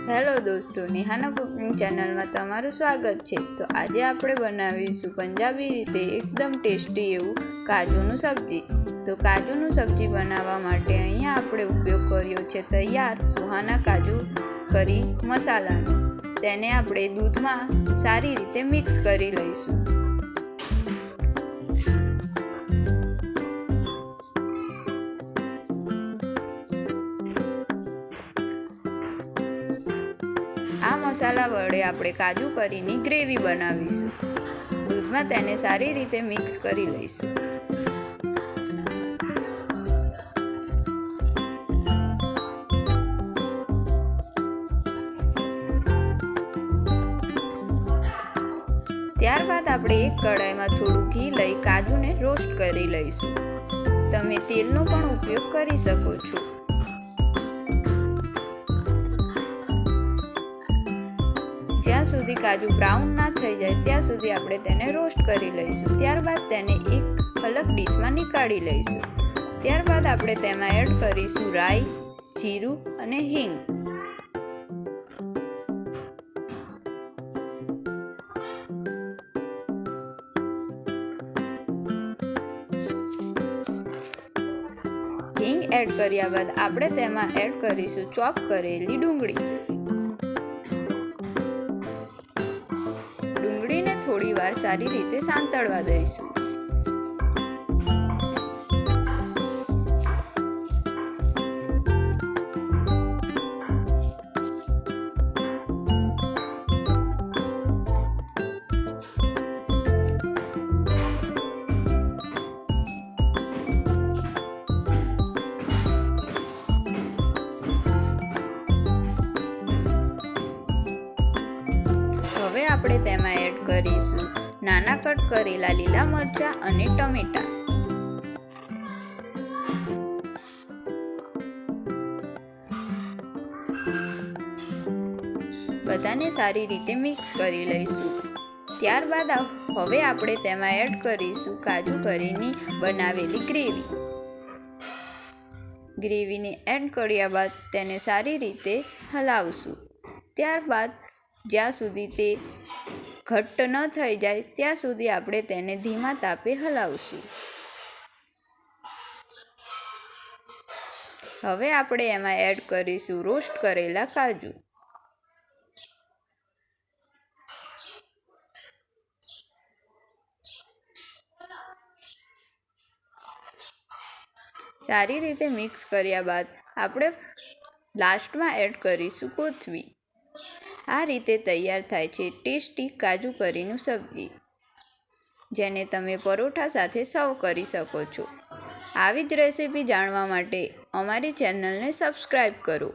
Hello દોસ્તો, નેહાના cooking ચેનલમાં તમારું સ્વાગત છે। તો આજે આપણે બનાવીશું પંજાબી રીતે એકદમ ટેસ્ટી એવું કાજુનું સબ્જી। તો કાજુનું સબ્જી બનાવવા માટે અહીંયા આપણે ઉપયોગ કર્યો છે તૈયાર સુહાના કાજુ કરી મસાલાનો। તેને આપણે દૂધમાં સારી રીતે મિક્સ કરી લઈશું। આ મસાલા વડે આપણે કાજુ કરીની ગ્રેવી બનાવીશું। દૂધમાં તેને સારી રીતે મિક્સ કરી લઈશું। ત્યારબાદ આપણે એક કડાઈમાં થોડું ઘી લઈ કાજુને રોસ્ટ કરી લઈશું। તમે તેલનો પણ ઉપયોગ કરી શકો છો। જ્યાં સુધી કાજુ બ્રાઉન ના થઈ જાય ત્યાં સુધી આપણે તેને રોસ્ટ કરી લઈશું। ત્યારબાદ તેને એક અલગ ડીશમાં નીકાળી લઈશું। ત્યારબાદ આપણે તેમાં એડ કરીશું રાઈ, જીરું અને હિંગ। હિંગ એડ કર્યા બાદ આપણે તેમાં એડ કરીશું ચોપ કરેલી ડુંગળી। ડુંગળીને થોડી વાર સારી રીતે સાંતળવા દઈશું। હવે આપણે તેમાં એડ કરીશું નાના કટ કરેલા લીલા મરચાં અને ટમેટાં। બધાને સારી રીતે મિક્સ કરી લઈશું। ત્યારબાદ હવે આપણે તેમાં એડ કરીશું કાજુ કરીની બનાવેલી ગ્રેવી। ગ્રેવીને એડ કર્યા બાદ તેને સારી રીતે હલાવશું। ત્યારબાદ જ્યાં સુધી તે ઘટ્ટ ન થઈ જાય ત્યાં સુધી આપણે તેને ધીમા તાપે હલાવશું। હવે આપણે એમાં એડ કરીશું રોસ્ટ કરેલા કાજુ। સારી રીતે મિક્સ કર્યા બાદ આપણે લાસ્ટમાં એડ કરીશું કોથમીર। આ રીતે તૈયાર થાય છે ટેસ્ટી કાજુ કરીનું સબ્જી, જેને તમે પરોઠા સાથે સર્વ કરી શકો છો। આવી જ રેસીપી જાણવા માટે અમારી ચેનલને સબસ્ક્રાઈબ કરો।